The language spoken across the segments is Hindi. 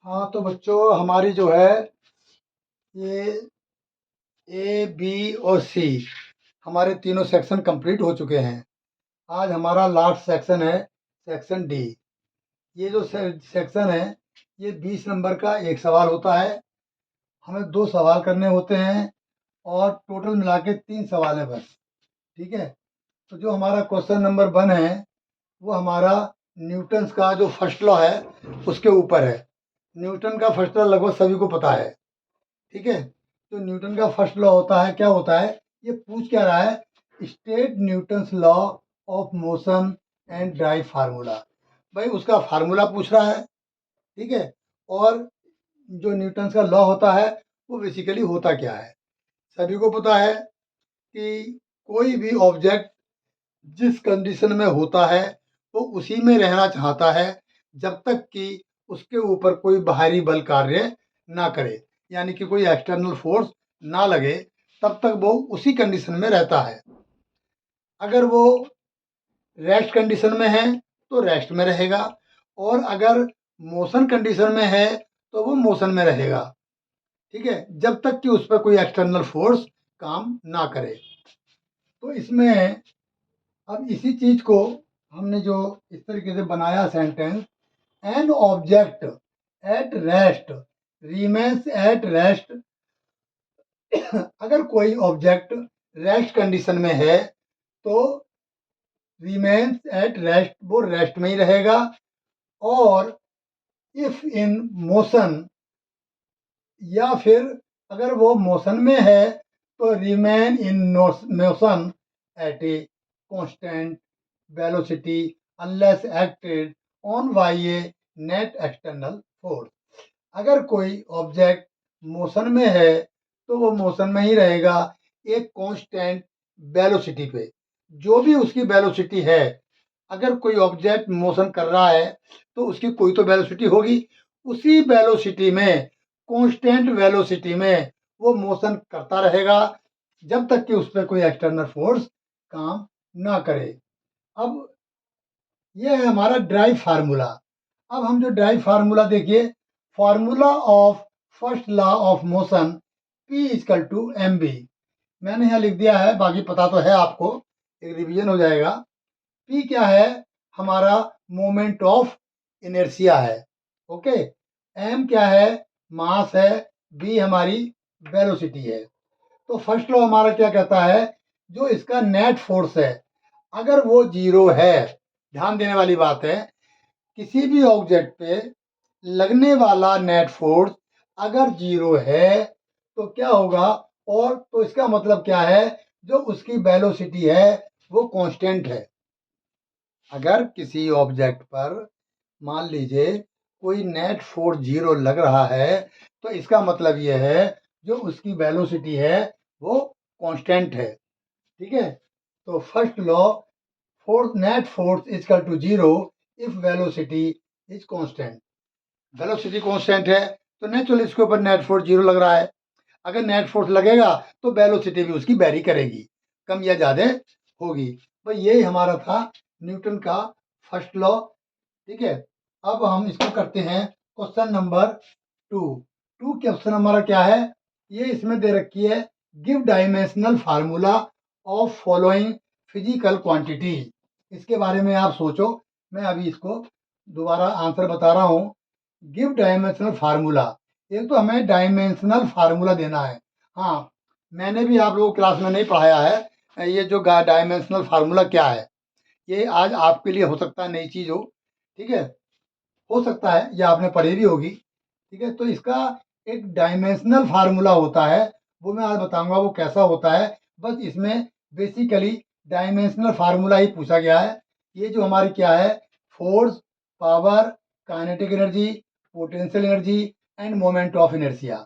हाँ तो बच्चों, हमारी जो है ये ए बी और सी हमारे तीनों सेक्शन कंप्लीट हो चुके हैं। आज हमारा लास्ट सेक्शन है, सेक्शन डी। ये जो सेक्शन है, ये 20 नंबर का एक सवाल होता है। हमें 2 सवाल करने होते हैं और टोटल मिला के 3 सवाल है बस। ठीक है। तो जो हमारा क्वेश्चन नंबर 1 है वो हमारा न्यूटन्स का जो फर्स्ट लॉ है उसके ऊपर है। न्यूटन का फर्स्ट लॉ लगभग सभी को पता है। ठीक है। तो न्यूटन का फर्स्ट लॉ होता है, क्या होता है, ये पूछ क्या रहा है, state Newton's law of motion and drive formula. भाई उसका फार्मूला पूछ रहा है। ठीक है। और जो न्यूटन्स का लॉ होता है वो बेसिकली होता क्या है, सभी को पता है कि कोई भी ऑब्जेक्ट जिस कंडीशन में होता है वो उसी में रहना चाहता है जब तक कि उसके ऊपर कोई बाहरी बल कार्य ना करे, यानी कि कोई एक्सटर्नल फोर्स ना लगे, तब तक वो उसी कंडीशन में रहता है। अगर वो रेस्ट कंडीशन में है तो रेस्ट में रहेगा, और अगर मोशन कंडीशन में है तो वो मोशन में रहेगा। ठीक है, जब तक कि उस पर कोई एक्सटर्नल फोर्स काम ना करे। तो इसमें अब इसी चीज को हमने जो इस तरीके से बनाया sentence, an object at rest remains at rest. अगर कोई ऑब्जेक्ट रेस्ट कंडीशन में है तो रिमेन्स एट रेस्ट, वो रेस्ट में ही रहेगा। और इफ इन मोशन, या फिर अगर वो मोशन में है तो remain in motion at a constant velocity unless acted on by a net external force. अगर कोई ऑब्जेक्ट मोशन में है तो वो मोशन में ही रहेगा एक कांस्टेंट वेलोसिटी पे, जो भी उसकी वेलोसिटी है। अगर कोई ऑब्जेक्ट मोशन कर रहा है तो उसकी कोई तो वेलोसिटी होगी, उसी वेलोसिटी में, कांस्टेंट वेलोसिटी में वो मोशन करता रहेगा जब तक कि उस पर कोई एक्सटर्नल फोर्स काम ना करे। अब ये है हमारा ड्राइव फार्मूला। अब हम जो ड्राइव फार्मूला देखिए, formula of first law of motion P is equal to M B. मैंने यहाँ लिख दिया है, बाकी पता तो है आपको, एक रिवीजन हो जाएगा। P क्या है, हमारा मोमेंट ऑफ इनर्शिया है। ओके। M क्या है, मास है। B हमारी वेलोसिटी है। तो फर्स्ट लॉ हमारा क्या कहता है, जो इसका नेट फोर्स है अगर वो जीरो है, ध्यान देने वाली बात है, किसी भी ऑब्जेक्ट पे लगने वाला नेट फोर्स अगर जीरो है तो क्या होगा, और तो इसका मतलब क्या है, जो उसकी वेलोसिटी है वो कांस्टेंट है। अगर किसी ऑब्जेक्ट पर मान लीजिए कोई नेट फोर्स जीरो लग रहा है तो इसका मतलब यह है जो उसकी वेलोसिटी है वो कांस्टेंट है। ठीक है। तो first law, force net force is equal to zero if velocity is constant. Velocity constant है तो नेचुरली इसके ऊपर नेट फोर्स जीरो लग रहा है। अगर नेट फोर्स लगेगा तो वेलोसिटी भी उसकी वेरी करेगी, कम या ज्यादा होगी। तो यही हमारा था न्यूटन का फर्स्ट लॉ। ठीक है। अब हम इसको करते हैं क्वेश्चन नंबर 2। क्वेश्चन हमारा क्या है, ये इसमें दे रखी है, give dimensional formula of following physical quantity. इसके बारे में आप सोचो, मैं अभी इसको दोबारा आंसर बता रहा हूँ। गिव डायमेंशनल फार्मूला, एक तो हमें डायमेंशनल फार्मूला देना है। हाँ, मैंने भी आप लोगों को क्लास में नहीं पढ़ाया है ये जो डायमेंशनल फार्मूला क्या है। ये आज आपके लिए हो सकता है नई चीज़ हो। ठीक है, हो सकता है ये आपने पढ़ी भी होगी। ठीक है, तो इसका एक डायमेंशनल फार्मूला होता है, वो मैं आज बताऊंगा वो कैसा होता है। बस इसमें बेसिकली डायमेंशनल फार्मूला ही पूछा गया है। ये जो हमारी क्या है, force, power, kinetic energy, potential energy end moment of inertia.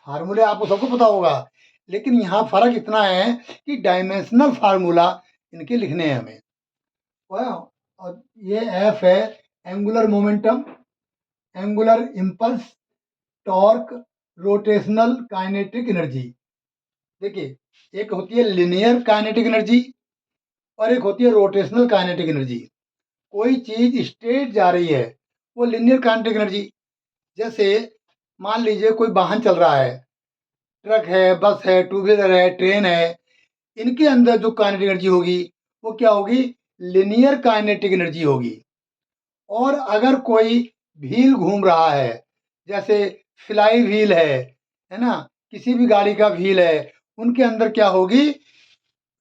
फार्मूले आपको सबको पता होगा, लेकिन यहाँ फर्क इतना है कि डायमेंशनल फार्मूला इनके लिखने हैं हमें। और ये एफ है angular momentum, angular impulse, torque, rotational kinetic energy. देखिए, एक होती है लिनियर काइनेटिक एनर्जी और एक होती है रोटेशनल काइनेटिक एनर्जी। कोई चीज स्ट्रेट जा रही है वो लिनियर काइनेटिक एनर्जी, जैसे मान लीजिए कोई वाहन चल रहा है, ट्रक है, बस है, टू व्हीलर है, ट्रेन है, इनके अंदर जो काइनेटिक एनर्जी होगी वो क्या होगी? लिनियर काइनेटिक एनर्जी होगी। और अगर कोई व्हील घूम रहा है, जैसे फ्लाई व्हील है ना, किसी भी गाड़ी का व्हील है, उनके अंदर क्या होगी?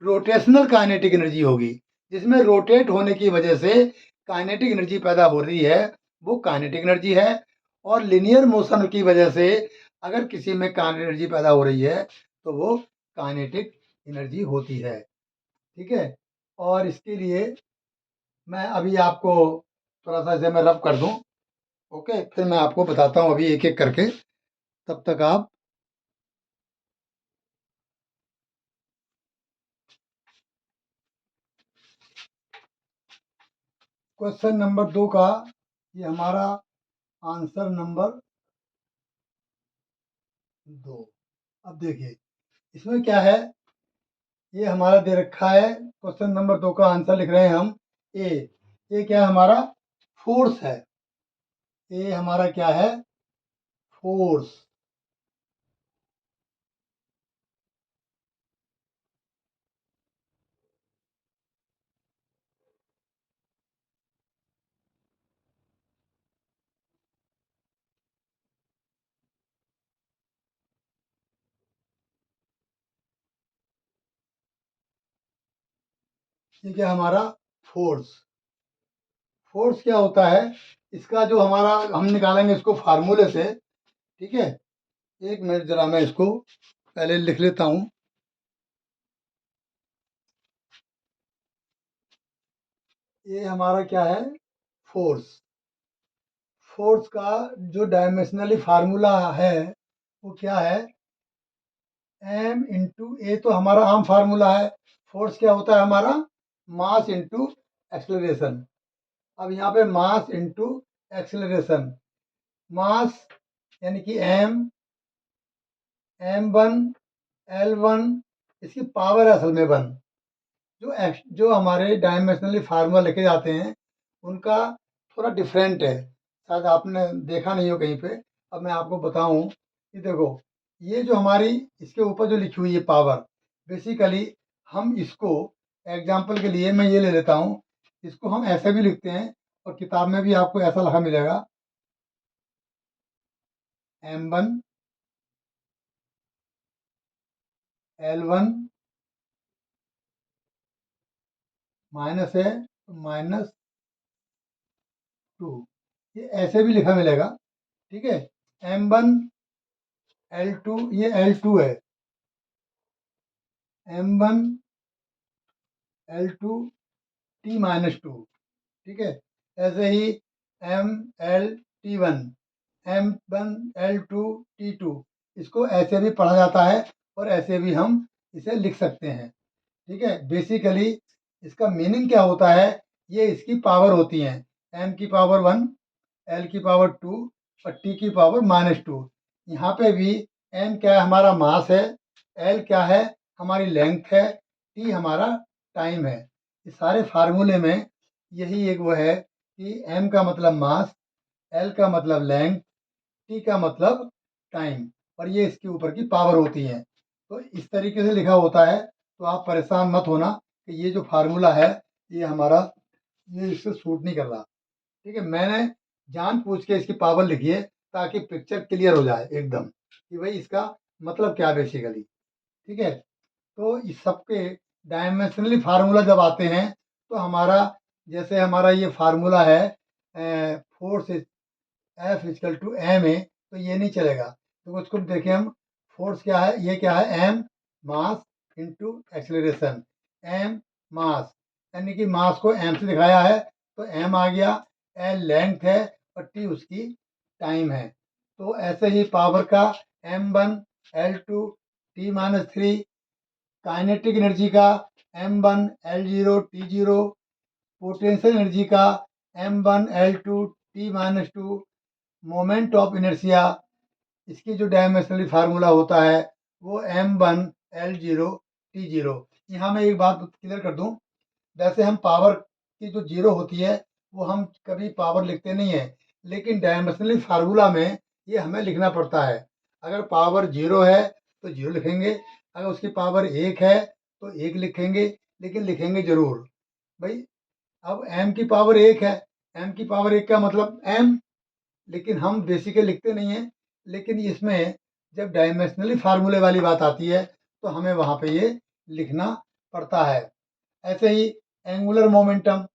रोटेशनल काइनेटिक एनर्जी होगी, जिसमें रोटेट होने की वजह से काइनेटिक एनर्जी पैदा हो रही है, वो काइनेटिक एनर्जी है। और लिनियर मोशन की वजह से अगर किसी में काइनेटिक एनर्जी पैदा हो रही है तो वो काइनेटिक एनर्जी होती है। ठीक है, और इसके लिए मैं अभी आपको थोड़ा सा इसे मैं रब कर दूं। ओके, फिर मैं आपको बताता हूँ अभी एक एक करके, तब तक आप क्वेश्चन नंबर 2 का ये हमारा आंसर नंबर 2। अब देखिए इसमें क्या है, ये हमारा दे रखा है क्वेश्चन नंबर 2 का आंसर लिख रहे हैं हम ए। ये क्या है? हमारा फोर्स है। ए हमारा क्या है? फोर्स। ये क्या हमारा? फोर्स। फोर्स क्या होता है? इसका जो हमारा हम निकालेंगे इसको फार्मूले से। ठीक है, एक मिनट जरा मैं इसको पहले लिख लेता हूँ। ये हमारा क्या है? फोर्स। फोर्स का जो डायमेंशनली फार्मूला है वो क्या है? एम इंटू ए तो हमारा आम फार्मूला है। फोर्स क्या होता है हमारा? मास इंटू एक्सलरेशन। अब यहाँ पे मास इंटू एक्सलरेशन, मास यानी कि m1 l1, इसकी पावर है असल में 1। जो हमारे डायमेंशनली फार्मूला लेके जाते हैं उनका थोड़ा डिफरेंट है, शायद आपने देखा नहीं हो कहीं पे। अब मैं आपको बताऊं कि देखो, ये जो हमारी इसके ऊपर जो लिखी हुई है पावर, बेसिकली हम इसको एग्जाम्पल के लिए मैं ये ले लेता हूँ, इसको हम ऐसे भी लिखते हैं और किताब में भी आपको ऐसा लिखा मिलेगा, m1 l1 माइनस है माइनस 2, ये ऐसे भी लिखा मिलेगा। ठीक है, m1 l2, ये l2 है, m1 l2 t-2। ठीक है, ऐसे ही ml t1 इसको ऐसे भी पढ़ा जाता है और ऐसे भी हम इसे लिख सकते हैं। ठीक है, बेसिकली इसका मीनिंग क्या होता है? ये इसकी पावर होती है, m की पावर 1, l की पावर 2 और t की पावर -2। यहाँ पे भी m क्या है? हमारा मास है, l क्या है? हमारी लेंथ है, t हमारा टाइम है। इस सारे फार्मूले में यही एक वो है कि m का मतलब मास, l का मतलब लेंथ, t का मतलब टाइम, और ये इसके ऊपर की पावर होती है। तो इस तरीके से लिखा होता है, तो आप परेशान मत होना कि ये जो फार्मूला है ये हमारा ये इससे सूट नहीं कर रहा। ठीक है, मैंने जान पूछ के इसकी पावर लिखी है ताकि पिक्चर क्लियर हो जाए एकदम कि भाई इसका मतलब क्या है बेसिकली। ठीक है, तो इस सबके डायमेंशनली फार्मूला जब आते हैं तो हमारा, जैसे हमारा ये फार्मूला है force F is equal to M A, तो ये नहीं चलेगा। तो उसको देखिए हम, फोर्स क्या है? ये क्या है? M mass into acceleration. M mass यानी कि मास को एम से दिखाया है तो एम आ गया, एल लेंथ है और टी उसकी टाइम है। तो ऐसे ही पावर का m1 l2 t-3, kinetic energy का m1 l0 t0, potential energy का m1 l2 t-2, moment of inertia, इसकी जो डायमेंशनली फार्मूला होता है वो m1 l0 t0। यहाँ मैं एक बात क्लियर कर दूं, वैसे हम पावर की जो जीरो होती है वो हम कभी पावर लिखते नहीं है, लेकिन डायमेंशनली फार्मूला में ये हमें लिखना पड़ता है। अगर पावर 0 है तो 0 लिखेंगे, अगर उसकी पावर 1 है तो 1 लिखेंगे, लेकिन लिखेंगे ज़रूर। भाई अब m की पावर 1 है, m की पावर 1 का मतलब m, लेकिन हम बेसिकली लिखते नहीं हैं। लेकिन इसमें जब डायमेंशनली फार्मूले वाली बात आती है तो हमें वहाँ पे ये लिखना पड़ता है। ऐसे ही एंगुलर मोमेंटम,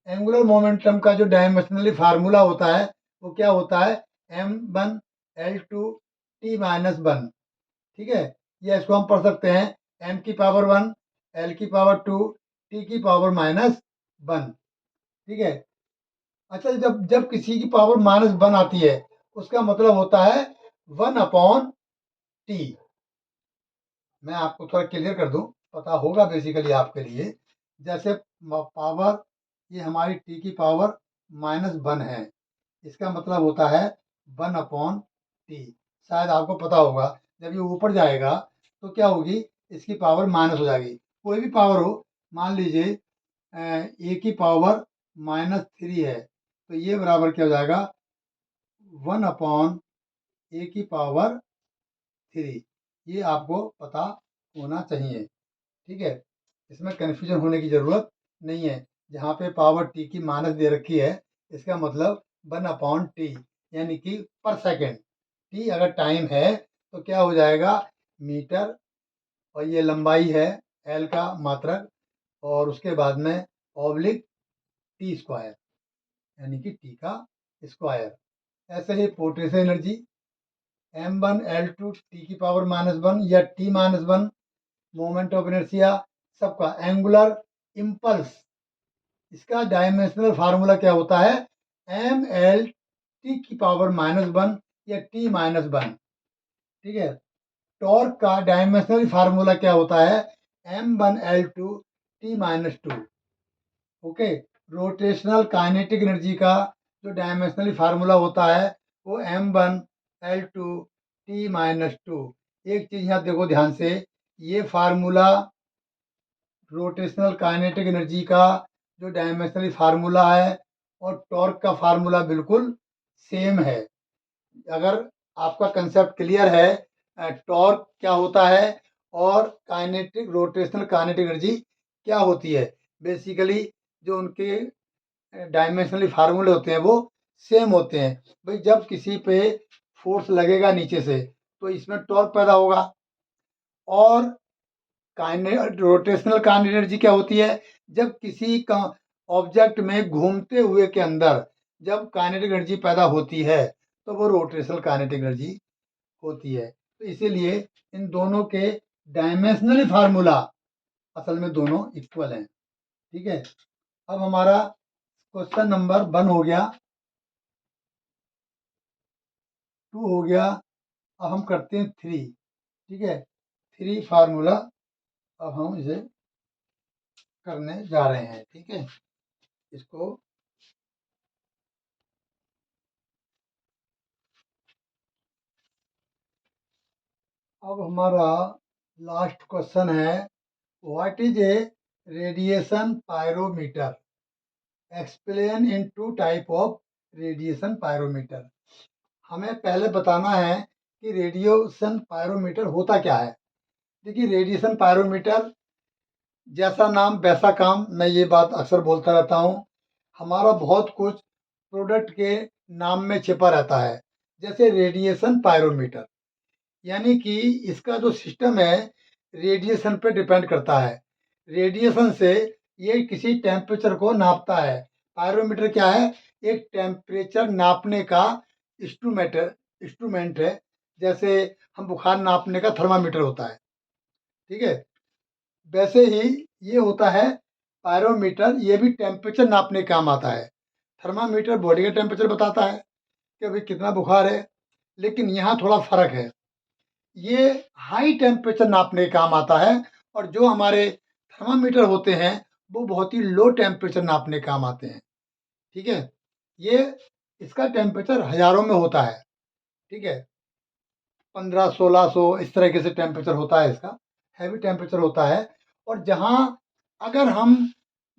एंगुलर मोमेंटम का जो डायमेंशनली फार्मूला होता है वो क्या होता है, m1 l2 t माइनस 1। ठीक है, या इसको हम पढ़ सकते हैं m की पावर 1 l की पावर 2 t की पावर माइनस 1। ठीक है, अच्छा जब जब किसी की पावर माइनस 1 आती है उसका मतलब होता है 1/t। मैं आपको थोड़ा क्लियर कर दूं, पता होगा बेसिकली आपके लिए। जैसे पावर, ये हमारी t की पावर -1 है, इसका मतलब होता है 1/t। शायद आपको पता होगा जब ये ऊपर जाएगा तो क्या होगी, इसकी पावर माइनस हो जाएगी। कोई भी पावर हो, मान लीजिए ए की पावर -3 है तो ये बराबर क्या हो जाएगा, 1/ए की पावर 3। ये आपको पता होना चाहिए। ठीक है, इसमें कन्फ्यूजन होने की ज़रूरत नहीं है। जहाँ पे पावर टी की माइनस दे रखी है इसका मतलब 1/t, यानी कि पर सेकेंड। टी अगर टाइम है तो क्या हो जाएगा, मीटर, और ये लंबाई है एल का मात्रक, और उसके बाद में ऑब्लिक टी स्क्वायर, यानी कि टी का स्क्वायर। ऐसे ही potential energy m1 l2 t की पावर -1 या t -1, मोमेंट ऑफ इनर्शिया, सबका एंगुलर इम्पल्स, इसका डायमेंशनल फार्मूला क्या होता है, एम एल टी की पावर -1 या t -1। ठीक है, टॉर्क का डायमेंशनल फार्मूला क्या होता है, m1 l2 t -2। Okay, rotational kinetic energy का जो डायमेंशनल फार्मूला होता है वो m1 l2 t-2। एक चीज यहाँ देखो ध्यान से, ये फार्मूला रोटेशनल काइनेटिक एनर्जी का जो डायमेंशनल फार्मूला है और टॉर्क का फार्मूला बिल्कुल सेम है। अगर आपका कंसेप्ट क्लियर है, टॉर्क क्या होता है और काइनेटिक रोटेशनल काइनेटिक एनर्जी क्या होती है, बेसिकली जो उनके डायमेंशनली फार्मूले होते हैं वो सेम होते हैं। भाई जब किसी पे फोर्स लगेगा नीचे से तो इसमें टॉर्क पैदा होगा, और रोटेशनल काइनेटिक एनर्जी क्या होती है, जब किसी का ऑब्जेक्ट में घूमते हुए के अंदर जब काइनेटिक एनर्जी पैदा होती है तो वो रोटेशनल काइनेटिक एनर्जी होती है। तो इसीलिए इन दोनों के डायमेंशनली फार्मूला असल में दोनों इक्वल हैं। ठीक है, अब हमारा क्वेश्चन नंबर 1 हो गया, 2 हो गया, अब हम करते हैं 3। ठीक है, 3 फार्मूला अब हम इसे करने जा रहे हैं। ठीक है, इसको अब हमारा लास्ट क्वेश्चन है, what is a radiation pyrometer, explain in 2 type of radiation pyrometer. हमें पहले बताना है कि रेडिएशन पायरोमीटर होता क्या है। देखिए, रेडिएशन पायरोमीटर जैसा नाम वैसा काम, मैं ये बात अक्सर बोलता रहता हूँ। हमारा बहुत कुछ प्रोडक्ट के नाम में छिपा रहता है। जैसे रेडिएशन पायरोमीटर, यानी कि इसका जो सिस्टम है रेडिएशन पे डिपेंड करता है। रेडिएशन से ये किसी टेम्परेचर को नापता है। पायरोमीटर क्या है, एक टेम्परेचर नापने का इंस्ट्रूमेंट है। जैसे हम बुखार नापने का थर्मामीटर होता है। ठीक है, वैसे ही ये होता है पायरोमीटर, ये भी टेम्परेचर नापने का काम आता है। थर्मामीटर बॉडी का टेम्परेचर बताता है कि अभी कितना बुखार है, लेकिन यहाँ थोड़ा फर्क है, ये हाई टेम्परेचर नापने का काम आता है, और जो हमारे थर्मामीटर होते हैं वो बहुत ही लो टेम्परेचर नापने का काम आते हैं। ठीक है, ये इसका टेम्परेचर हजारों में होता है। ठीक है, 1500-1600 इस तरीके से टेम्परेचर होता है इसका, हैवी टेम्परेचर होता है। और जहाँ अगर हम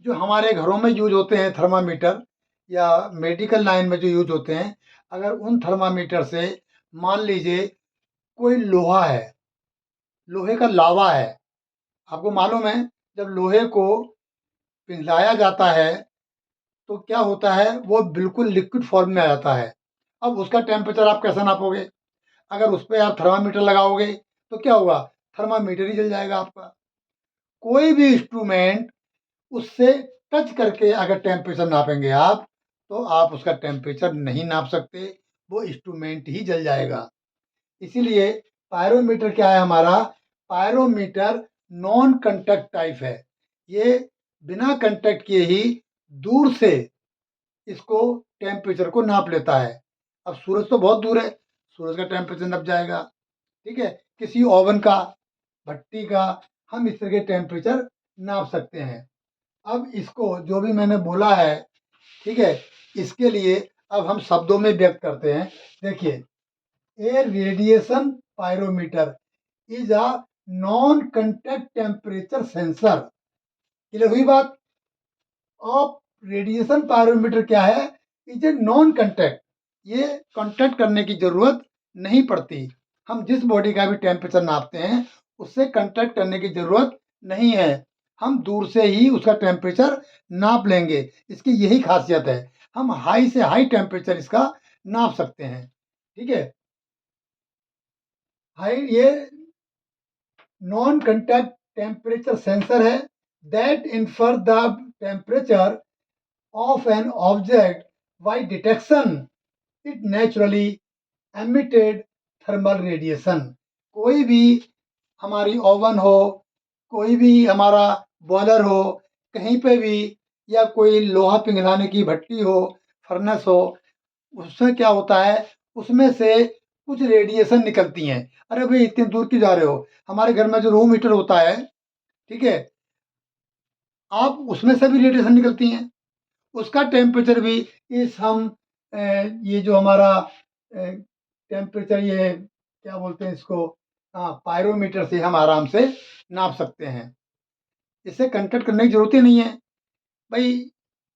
जो हमारे घरों में यूज होते हैं थर्मामीटर, या मेडिकल लाइन में जो यूज होते हैं, अगर उन थर्मामीटर से मान लीजिए कोई लोहा है, लोहे का लावा है, आपको मालूम है जब लोहे को पिघलाया जाता है तो क्या होता है, वो बिल्कुल लिक्विड फॉर्म में आ जाता है। अब उसका टेम्परेचर आप कैसे नापोगे? अगर उस पे आप थर्मामीटर लगाओगे तो क्या होगा? थर्मामीटर ही जल जाएगा आपका। कोई भी इंस्ट्रूमेंट उससे टच करके अगर टेम्परेचर नापेंगे आप, तो आप उसका टेम्परेचर नहीं नाप सकते, वो इंस्ट्रूमेंट ही जल जाएगा। इसीलिए पायरोमीटर क्या है हमारा? पायरोमीटर नॉन कंटैक्ट टाइप है। ये बिना कंटैक्ट किए ही दूर से इसको टेम्परेचर को नाप लेता है। अब सूरज तो बहुत दूर है, सूरज का टेम्परेचर नप जाएगा, ठीक है? किसी ओवन का, भट्टी का हम इस तरह के टेम्परेचर नाप सकते हैं। अब इसको जो भी मैंने बोला है, ठीक है, इसके लिए अब हम शब्दों में व्यक्त करते हैं। देखिए, a radiation pyrometer is a non contact temperature sensor. Clear हुई बात? अब रेडिएशन पायरोमीटर क्या है? इज ए नॉन कंटैक्ट, ये कांटेक्ट करने की जरूरत नहीं पड़ती। हम जिस बॉडी का भी टेम्परेचर नापते हैं उससे कांटेक्ट करने की जरूरत नहीं है, हम दूर से ही उसका टेम्परेचर नाप लेंगे। इसकी यही खासियत है, हम हाई से हाई टेम्परेचर इसका नाप सकते हैं, ठीक है? हाई ये नॉन कंटैक्ट टेम्परेचर सेंसर है that infer the temperature of an object by detection it naturally emitted thermal radiation। कोई भी हमारी ओवन हो, कोई भी हमारा बॉयलर हो, कहीं पे भी, या कोई लोहा पिघलाने की भट्टी हो, फर्नेस हो, उसमें क्या होता है, उसमें से कुछ रेडिएशन निकलती हैं। अरे भाई इतनी दूर क्यों जा रहे हो? हमारे घर में जो रूम हीटर होता है, ठीक है, आप उसमें से भी रेडिएशन निकलती हैं, उसका टेम्परेचर भी इस हम ये जो हमारा टेम्परेचर, ये क्या बोलते हैं इसको, हाँ, पायरोमीटर से हम आराम से नाप सकते हैं। इससे कंटेक्ट करने की जरूरत ही नहीं है भाई।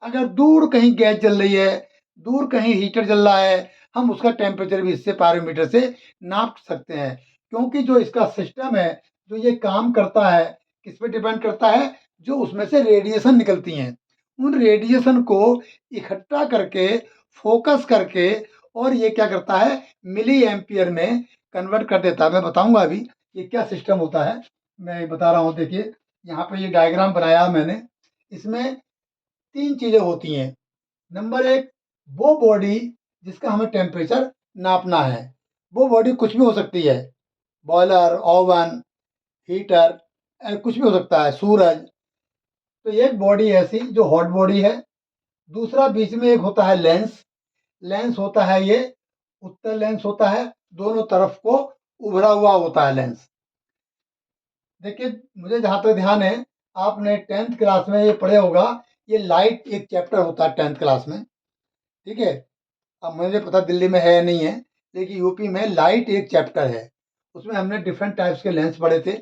अगर दूर कहीं गैस जल रही है, दूर कहीं हीटर जल रहा है, हम उसका टेम्परेचर भी इससे पायरोमीटर से नाप सकते हैं। क्योंकि जो इसका सिस्टम है, जो ये काम करता है, किस पे डिपेंड करता है? जो उसमें से रेडिएशन निकलती हैं, उन रेडिएशन को इकट्ठा करके, फोकस करके, और ये क्या करता है, मिली एम्पियर में कन्वर्ट कर देता है। मैं बताऊंगा अभी ये क्या सिस्टम होता है, मैं बता रहा हूँ। देखिए, यहाँ पे ये डायग्राम बनाया मैंने, इसमें 3 चीज़ें होती हैं। नंबर 1, वो बॉडी जिसका हमें टेम्परेचर नापना है। वो बॉडी कुछ भी हो सकती है, बॉयलर, ओवन, हीटर, कुछ भी हो सकता है, सूरज। तो एक बॉडी ऐसी जो हॉट बॉडी है। दूसरा, बीच में एक होता है लेंस। लेंस होता है ये उत्तल लेंस होता है, दोनों तरफ को उभरा हुआ होता है लेंस। देखिए, मुझे जहाँ तक ध्यान है, आपने 10th क्लास में ये पढ़े होगा, ये लाइट एक चैप्टर होता है 10th क्लास में, ठीक है? अब मुझे पता दिल्ली में है या नहीं है, लेकिन यूपी में लाइट एक चैप्टर है। उसमें हमने डिफरेंट टाइप्स के लेंस पढ़े थे,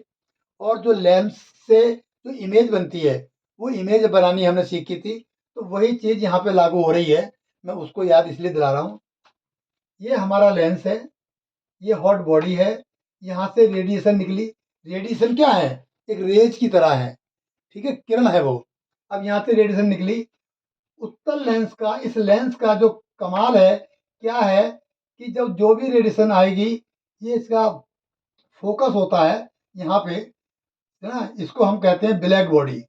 और जो लेंस से जो इमेज बनती है, वो इमेज बनानी हमने सीखी थी। तो वही चीज़ यहाँ पे लागू हो रही है, मैं उसको याद इसलिए दिला रहा हूँ। ये हमारा लेंस है, ये हॉट बॉडी है, यहाँ से रेडिएशन निकली। रेडिएशन क्या है? एक रेज की तरह है, ठीक है, किरण है वो। अब यहाँ से रेडिएशन निकली, उत्तल लेंस का, इस लेंस का जो कमाल है क्या है, कि जब जो भी रेडिएशन आएगी, ये इसका फोकस होता है यहाँ पे, है ना, इसको हम कहते हैं ब्लैक बॉडी।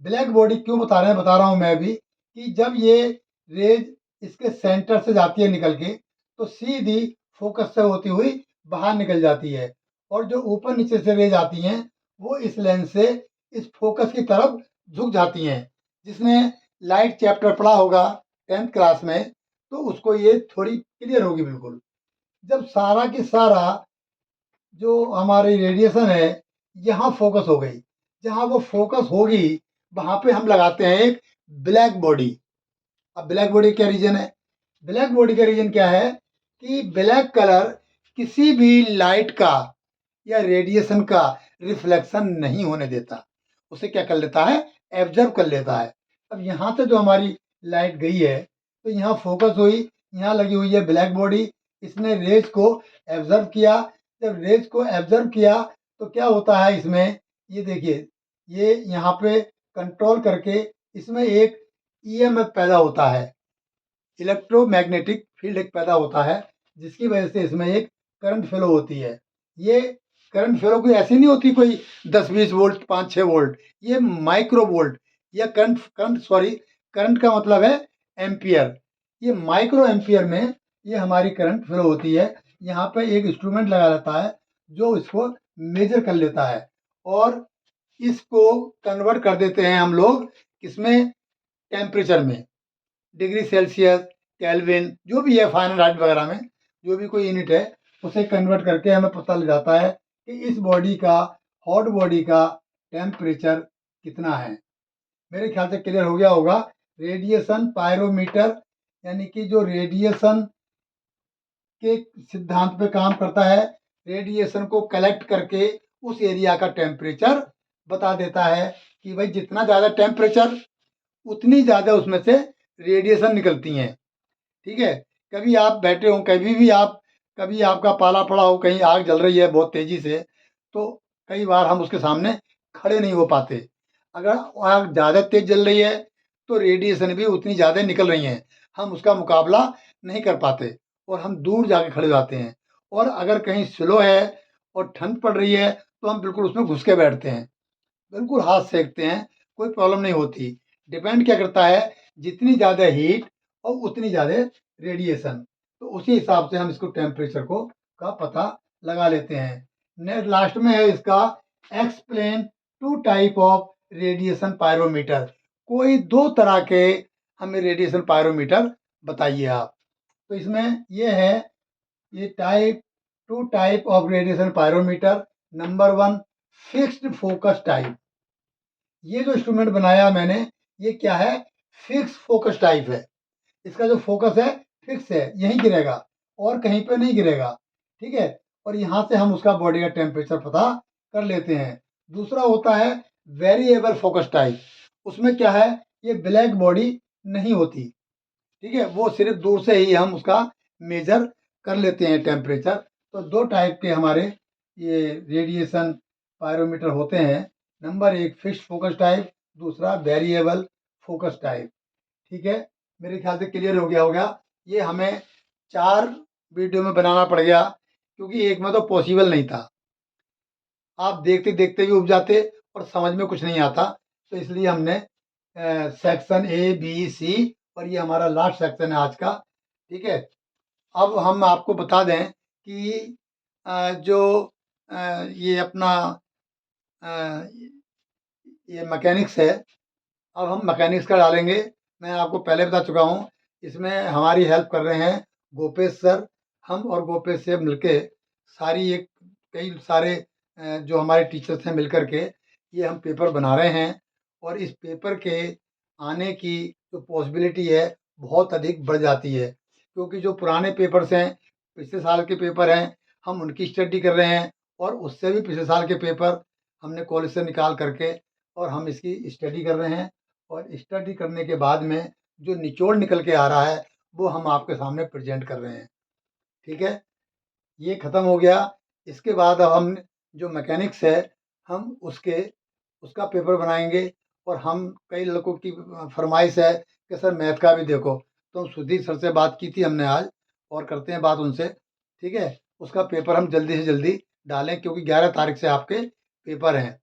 ब्लैक बॉडी क्यों बता रहा हूँ मैं अभी, कि जब ये रेज इसके सेंटर से जाती है निकल के, तो सीधी फोकस से होती हुई बाहर निकल जाती है, और जो ऊपर नीचे से रेज आती हैं, वो इस लेंस से इस फोकस की तरफ झुक जाती हैं। जिसने लाइट चैप्टर पढ़ा होगा 10th क्लास में, तो उसको ये थोड़ी क्लियर होगी बिल्कुल। जब सारा की सारा जो हमारी रेडिएशन है यहाँ फोकस हो गई, जहाँ वो फोकस होगी वहां पे हम लगाते हैं एक ब्लैक बॉडी। अब ब्लैक बॉडी क्या रीजन है? ब्लैक बॉडी का रीजन क्या है, कि ब्लैक कलर किसी भी लाइट का या रेडिएशन का रिफ्लेक्शन नहीं होने देता, उसे क्या कर लेता है, एब्जर्व कर लेता है। अब यहाँ से जो हमारी लाइट गई है तो यहाँ फोकस हुई, यहाँ लगी हुई है ब्लैक बॉडी, इसने रेज को एब्जर्व किया। जब रेज को एब्जर्व किया तो क्या होता है इसमें, ये देखिए, ये यहाँ पे कंट्रोल करके इसमें एक ईएमएफ पैदा होता है, इलेक्ट्रोमैग्नेटिक फील्ड एक पैदा होता है, जिसकी वजह से इसमें एक करंट फ्लो होती है। ये करंट फ्लो कोई ऐसी नहीं होती कोई 10-20 वोल्ट 5-6 वोल्ट, ये माइक्रो वोल्ट या करंट करंट सॉरी करंट का मतलब है एम्पियर। ये माइक्रो एम्पियर में ये हमारी करंट फ्लो होती है। यहाँ पे एक इंस्ट्रूमेंट लगा रहता है जो इसको मेजर कर लेता है और इसको कन्वर्ट कर देते हैं हम लोग किसमें, टेम्परेचर में, डिग्री सेल्सियस, केल्विन, जो भी है फारेनहाइट वगैरह में जो भी कोई यूनिट है उसे कन्वर्ट करके हमें पता लग जाता है कि इस बॉडी का, हॉट बॉडी का टेम्परेचर कितना है। मेरे ख्याल से क्लियर हो गया होगा। रेडिएशन पायरोमीटर यानी कि जो रेडिएशन के सिद्धांत पे काम करता है, रेडिएशन को कलेक्ट करके उस एरिया का टेम्परेचर बता देता है कि भाई जितना ज़्यादा टेम्परेचर उतनी ज़्यादा उसमें से रेडिएशन निकलती हैं। ठीक है, कभी आप बैठे हो, कभी आपका पाला पड़ा हो, कहीं आग जल रही है बहुत तेज़ी से, तो कई बार हम उसके सामने खड़े नहीं हो पाते। अगर आग ज़्यादा तेज़ जल रही है तो रेडिएशन भी उतनी ज़्यादा निकल रही हैं, हम उसका मुकाबला नहीं कर पाते और हम दूर जाके खड़े हो जाते हैं। और अगर कहीं स्लो है और ठंड पड़ रही है तो हम बिल्कुल उसमें घुस के बैठते हैं, बिल्कुल हाथ सेकते हैं, कोई प्रॉब्लम नहीं होती। डिपेंड क्या करता है, जितनी ज़्यादा हीट और उतनी ज़्यादा रेडिएशन, तो उसी हिसाब से हम इसको टेम्परेचर को का पता लगा लेते हैं। नेक्स्ट लास्ट में है इसका explain two type of radiation pyrometer. कोई दो तरह के हमें रेडिएशन पायरोमीटर बताइए आप। तो इसमें ये है, ये two type of radiation pyrometer. Number 1 fixed focus type. ये जो इंस्ट्रूमेंट बनाया मैंने, ये क्या है, फिक्स फोकस टाइप है। इसका जो फोकस है फिक्स है, यहीं गिरेगा और कहीं पे नहीं गिरेगा। ठीक है, और यहाँ से हम उसका बॉडी का टेम्परेचर पता कर लेते हैं। दूसरा होता है वेरिएबल फोकस टाइप। उसमें क्या है, ये ब्लैक बॉडी नहीं होती। ठीक है, वो सिर्फ दूर से ही हम उसका मेजर कर लेते हैं टेम्परेचर। तो दो टाइप के हमारे ये रेडिएशन पायरोमीटर होते हैं। नंबर 1 फिक्स्ड फोकस टाइप, दूसरा वेरिएबल फोकस टाइप। ठीक है, मेरे ख्याल से क्लियर हो गया होगा। ये हमें 4 वीडियो में बनाना पड़ गया क्योंकि एक में तो पॉसिबल नहीं था। आप देखते देखते भी उब जाते और समझ में कुछ नहीं आता, तो इसलिए हमने सेक्शन ए बी सी और ये हमारा लास्ट सेक्शन है आज का। ठीक है, अब हम आपको बता दें कि जो ये अपना अ, ये मैकेनिक्स है, अब हम मैकेनिक्स का डालेंगे। मैं आपको पहले बता चुका हूँ, इसमें हमारी हेल्प कर रहे हैं गोपेश सर। हम और गोपेश से मिलके सारी एक कई सारे जो हमारे टीचर्स हैं मिल कर के ये हम पेपर बना रहे हैं और इस पेपर के आने की जो पॉसिबिलिटी है बहुत अधिक बढ़ जाती है, क्योंकि जो पुराने पेपर्स हैं, पिछले साल के पेपर हैं, हम उनकी स्टडी कर रहे हैं और उससे भी पिछले साल के पेपर हमने कॉलेज से निकाल करके और हम इसकी स्टडी कर रहे हैं और स्टडी करने के बाद में जो निचोड़ निकल के आ रहा है वो हम आपके सामने प्रेजेंट कर रहे हैं। ठीक है, ये ख़त्म हो गया। इसके बाद अब हम जो मैकेनिक्स है हम उसका पेपर बनाएंगे और हम कई लड़कों की फरमाइश है कि सर मैथ का भी देखो, तो सुधीर सर से बात की थी हमने आज और करते हैं बात उनसे। ठीक है, उसका पेपर हम जल्दी से जल्दी डालें क्योंकि 11 तारीख से आपके पेपर हैं।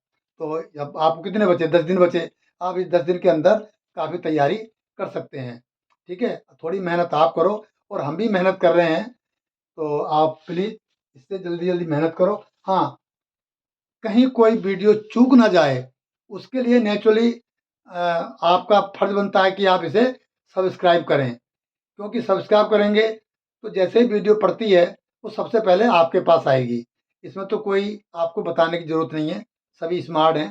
तो अब आपको कितने बचे, 10 दिन बचे। आप इस 10 दिन के अंदर काफ़ी तैयारी कर सकते हैं। ठीक है, थोड़ी मेहनत आप करो और हम भी मेहनत कर रहे हैं, तो आप प्लीज़ इससे जल्दी जल्दी मेहनत करो। हाँ, कहीं कोई वीडियो चूक ना जाए उसके लिए नेचुरली आपका फर्ज बनता है कि आप इसे सब्सक्राइब करें, क्योंकि सब्सक्राइब करेंगे तो जैसे ही वीडियो पड़ती है वो सबसे पहले आपके पास आएगी। इसमें तो कोई आपको बताने की ज़रूरत नहीं है, सभी स्मार्ट हैं।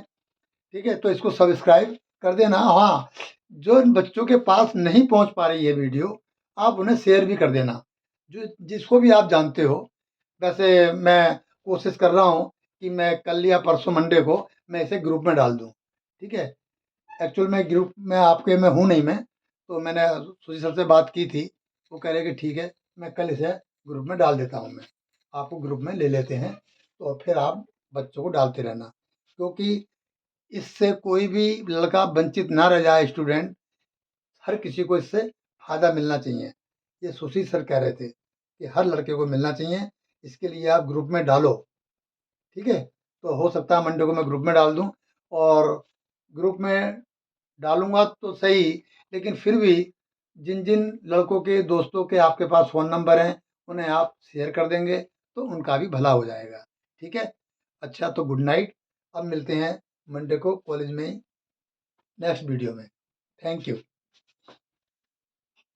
ठीक है, तो इसको सब्सक्राइब कर देना। हाँ, जो इन बच्चों के पास नहीं पहुंच पा रही है वीडियो, आप उन्हें शेयर भी कर देना, जो जिसको भी आप जानते हो। वैसे मैं कोशिश कर रहा हूँ कि मैं कल या परसों मंडे को मैं इसे ग्रुप में डाल दूँ। ठीक है, एक्चुअल में ग्रुप में आपके में हूँ नहीं मैं, तो मैंने सुजी सर से बात की थी, वो कह रहे कि ठीक है, मैं कल इसे ग्रुप में डाल देता हूँ, मैं आपको ग्रुप में ले लेते हैं, तो फिर आप बच्चों को डालते रहना, क्योंकि इससे कोई भी लड़का वंचित ना रह जाए, स्टूडेंट, हर किसी को इससे फ़ायदा मिलना चाहिए। ये सुशील सर कह रहे थे कि हर लड़के को मिलना चाहिए, इसके लिए आप ग्रुप में डालो, ठीक है? तो हो सकता है मंडे को मैं ग्रुप में डाल दूँ, और ग्रुप में डालूँगा तो सही, लेकिन फिर भी जिन-जिन लड़कों के दोस्तों के आपके पास फ़ोन नंबर हैं, उन्हें आप शेयर कर देंगे, तो उनका भी भला हो जाएगा, ठीक है? अच्छा, तो गुड नाइट, अब मिलते हैं मंडे को कॉलेज में ही नेक्स्ट वीडियो में। Thank you.